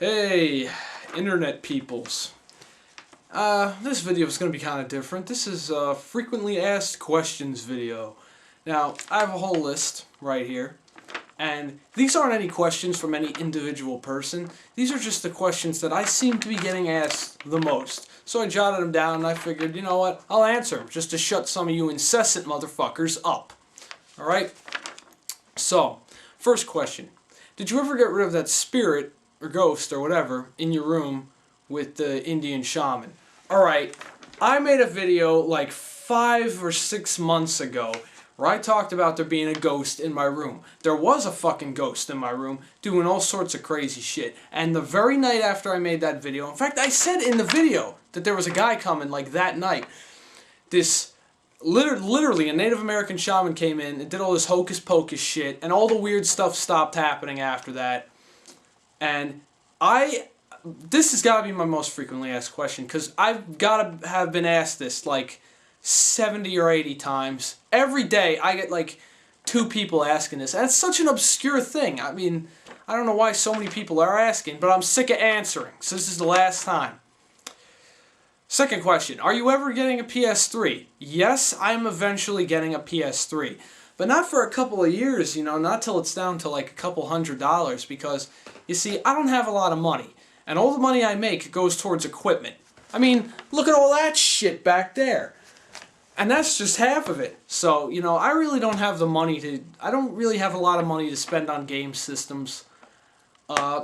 Hey, internet peoples. This video is going to be kind of different. This is a frequently asked questions video. Now, I have a whole list right here, and these aren't any questions from any individual person. These are just the questions that I seem to be getting asked the most. So I jotted them down and I figured, you know what, I'll answer them just to shut some of you incessant motherfuckers up. Alright? So, first question. Did you ever get rid of that spirit or ghost or whatever in your room with the Indian shaman? Alright, I made a video like 5 or 6 months ago where I talked about there being a ghost in my room. There was a fucking ghost in my room doing all sorts of crazy shit. And the very night after I made that video, in fact I said in the video that there was a guy coming like that night. This literally a Native American shaman came in and did all this hocus pocus shit, and all the weird stuff stopped happening after that. And this has got to be my most frequently asked question, because I've got to have been asked this like 70 or 80 times. Every day I get like 2 people asking this, and it's such an obscure thing. I mean, I don't know why so many people are asking, but I'm sick of answering, so this is the last time. Second question, are you ever getting a PS3? Yes, I'm eventually getting a PS3. But not for a couple of years, you know, not till it's down to like a couple $100, because, you see, I don't have a lot of money. And all the money I make goes towards equipment. I mean, look at all that shit back there. And that's just half of it. So, you know, I really don't have the money I don't really have a lot of money to spend on game systems.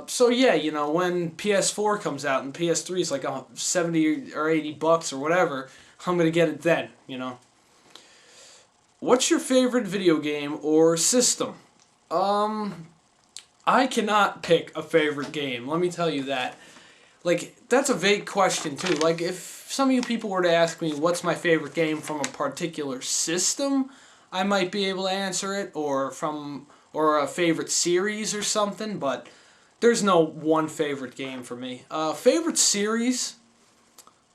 So yeah, you know, when PS4 comes out and PS3 is like 70 or 80 bucks or whatever, I'm gonna get it then, you know. What's your favorite video game or system? I cannot pick a favorite game, let me tell you that. Like, that's a vague question too. Like, if some of you people were to ask me what's my favorite game from a particular system, I might be able to answer it, or a favorite series or something, but there's no one favorite game for me. Favorite series?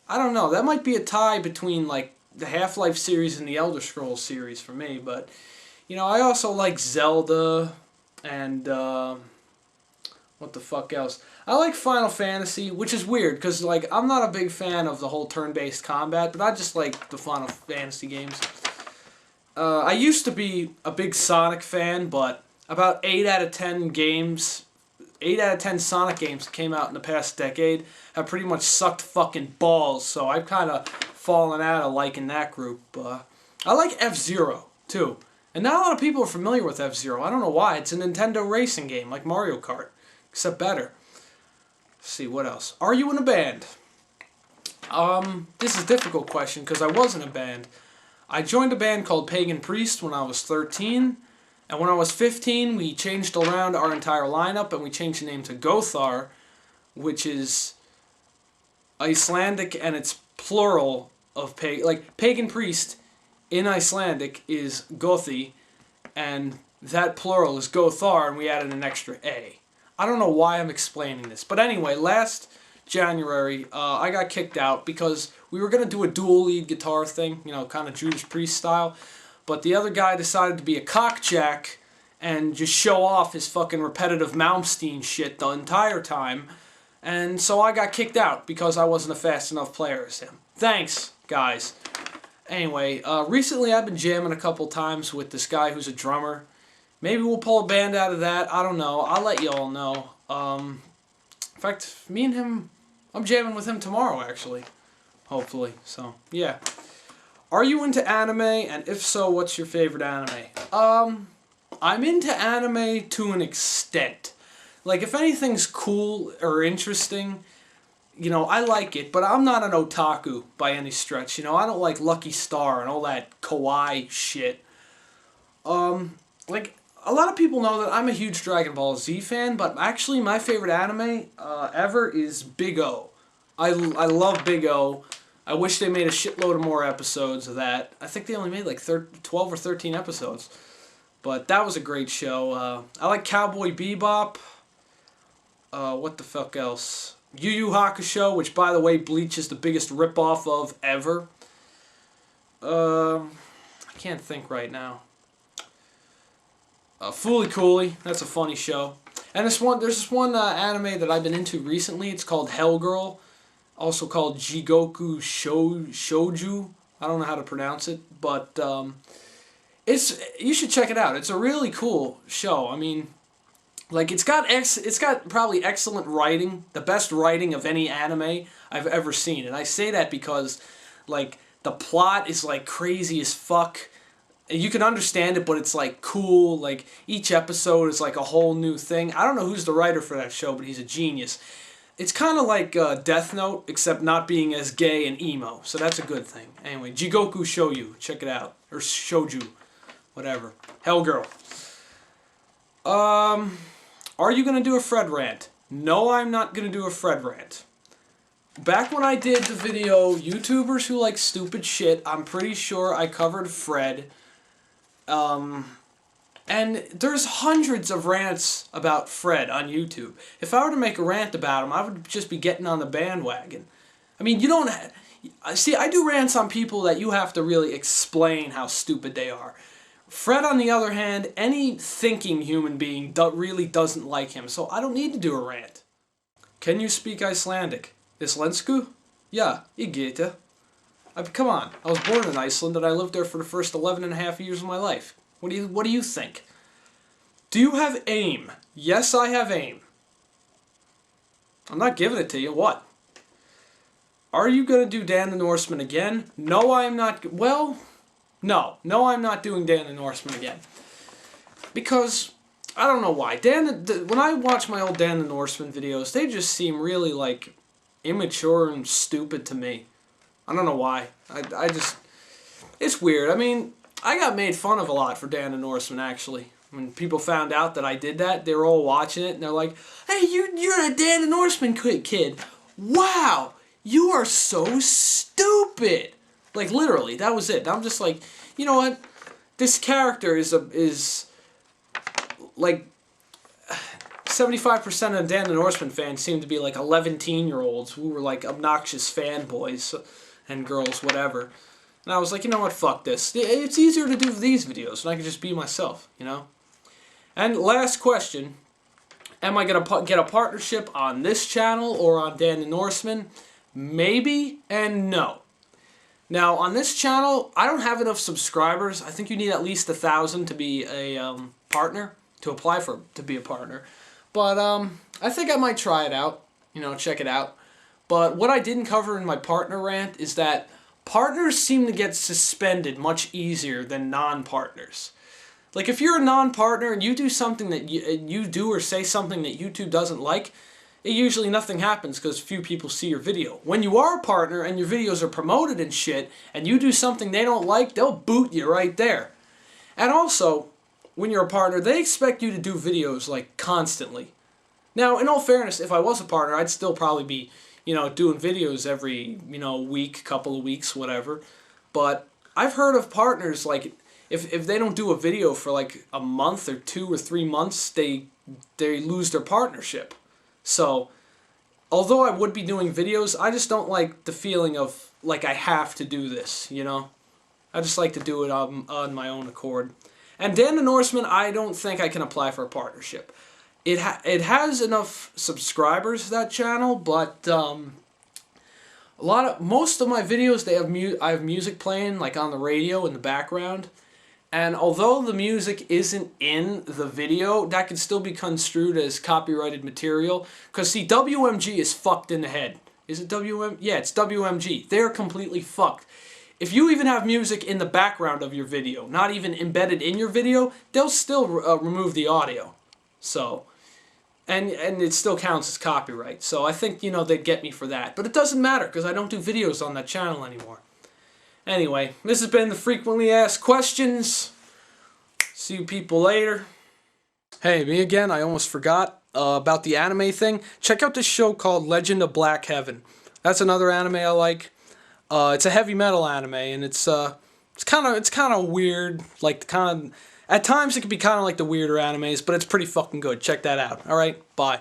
I don't know, that might be a tie between like the Half-Life series and the Elder Scrolls series for me, but you know, I also like Zelda and what the fuck else? I like Final Fantasy, which is weird because like I'm not a big fan of the whole turn-based combat, but I just like the Final Fantasy games. I used to be a big Sonic fan, but about 8 out of 10 games, 8 out of 10 Sonic games that came out in the past decade have pretty much sucked fucking balls, so I've kind of fallen out of liking that group. I like F-Zero, too. And not a lot of people are familiar with F-Zero. I don't know why. It's a Nintendo racing game, like Mario Kart, except better. Let's see, what else? Are you in a band? This is a difficult question, because I was in a band. I joined a band called Pagan Priest when I was 13, and when I was 15, we changed around our entire lineup, and we changed the name to Gothar, which is Icelandic, and it's plural of Pagan Priest in Icelandic is Gothi, and that plural is Gothar, and we added an extra A. I don't know why I'm explaining this, but anyway, last January, I got kicked out because we were going to do a dual lead guitar thing, you know, kind of Judas Priest style, but the other guy decided to be a cockjack and just show off his fucking repetitive Malmsteen shit the entire time, and so I got kicked out because I wasn't a fast enough player as him. Thanks, guys. Anyway, recently I've been jamming a couple times with this guy who's a drummer. Maybe we'll pull a band out of that. I don't know. I'll let you all know. In fact, me and him, I'm jamming with him tomorrow, actually. Hopefully. So, yeah. Are you into anime? And if so, what's your favorite anime? I'm into anime to an extent. Like, if anything's cool or interesting, you know, I like it, but I'm not an otaku by any stretch. You know, I don't like Lucky Star and all that kawaii shit. Like, a lot of people know that I'm a huge Dragon Ball Z fan, but actually my favorite anime ever is Big O. I love Big O. I wish they made a shitload of more episodes of that. I think they only made like 12 or 13 episodes. But that was a great show. I like Cowboy Bebop. What the fuck else? Yu Yu Hakusho, which by the way Bleach is the biggest ripoff of ever. I can't think right now. Fooly Cooly, that's a funny show. And there's this one anime that I've been into recently. It's called Hellgirl, also called Jigoku Shouju. I don't know how to pronounce it, but you should check it out. It's a really cool show. I mean, like it's got probably excellent writing, the best writing of any anime I've ever seen. And I say that because like the plot is like crazy as fuck. You can understand it, but it's like cool. Like each episode is like a whole new thing. I don't know who's the writer for that show, but he's a genius. It's kind of like Death Note, except not being as gay and emo. So that's a good thing. Anyway, Jigoku Shouju, check it out, or Shouju, whatever. Hellgirl. Are you gonna do a Fred rant? No, I'm not gonna do a Fred rant. Back when I did the video, YouTubers who like stupid shit, I'm pretty sure I covered Fred. And there's hundreds of rants about Fred on YouTube. If I were to make a rant about him, I would just be getting on the bandwagon. I mean, you don't... See, I do rants on people that you have to really explain how stupid they are. Fred, on the other hand, any thinking human being really doesn't like him, so I don't need to do a rant. Can you speak Icelandic? Islensku? Yeah, ég geta. Come on, I was born in Iceland and I lived there for the first 11 and a half years of my life. What do you think? Do you have aim? Yes, I have aim. I'm not giving it to you. What? Are you going to do Dan the Norseman again? No, I am not. Well, no. No, I'm not doing Dan the Norseman again. Because, I don't know why. When I watch my old Dan the Norseman videos, they just seem really, like, immature and stupid to me. I don't know why. I just... It's weird. I mean, I got made fun of a lot for Dan the Norseman, actually. When people found out that I did that, they were all watching it, and they're like, hey, you're a Dan the Norseman kid. Wow, you are so stupid. Like, literally, that was it. And I'm just like, you know what? This character is like, 75% of Dan the Norseman fans seem to be like 11-year-olds who were like obnoxious fanboys and girls, whatever. And I was like, you know what, fuck this. It's easier to do these videos, and I can just be myself, you know? And last question, am I going to get a partnership on this channel or on Dan the Norseman? Maybe and no. Now, on this channel, I don't have enough subscribers. I think you need at least 1,000 to be a partner, to apply to be a partner. But I think I might try it out, you know, check it out. But what I didn't cover in my partner rant is that partners seem to get suspended much easier than non-partners. Like, if you're a non-partner and you do something that you do or say something that YouTube doesn't like, usually nothing happens because few people see your video. When you are a partner and your videos are promoted and shit, and you do something they don't like, they'll boot you right there. And also, when you're a partner, they expect you to do videos, like, constantly. Now, in all fairness, if I was a partner, I'd still probably be, you know, doing videos every, you know, week, couple of weeks, whatever. But I've heard of partners, like, if they don't do a video for, like, a month or 2 or 3 months, they lose their partnership. So, although I would be doing videos, I just don't like the feeling of, like, I have to do this, you know? I just like to do it on my own accord. And Dan the Norseman, I don't think I can apply for a partnership. It has enough subscribers, that channel, but most of my videos, I have music playing, like, on the radio in the background. And although the music isn't in the video, that can still be construed as copyrighted material. Because, see, WMG is fucked in the head. Is it WMG? Yeah, it's WMG. They're completely fucked. If you even have music in the background of your video, not even embedded in your video, they'll still remove the audio. So, and it still counts as copyright. So I think, you know, they'd get me for that. But it doesn't matter, because I don't do videos on that channel anymore. Anyway, this has been the Frequently Asked Questions. See you people later. Hey, me again. I almost forgot about the anime thing. Check out this show called Legend of Black Heaven. That's another anime I like. It's a heavy metal anime, and it's kind of weird. Like at times it can be kind of like the weirder animes, but it's pretty fucking good. Check that out. All right, bye.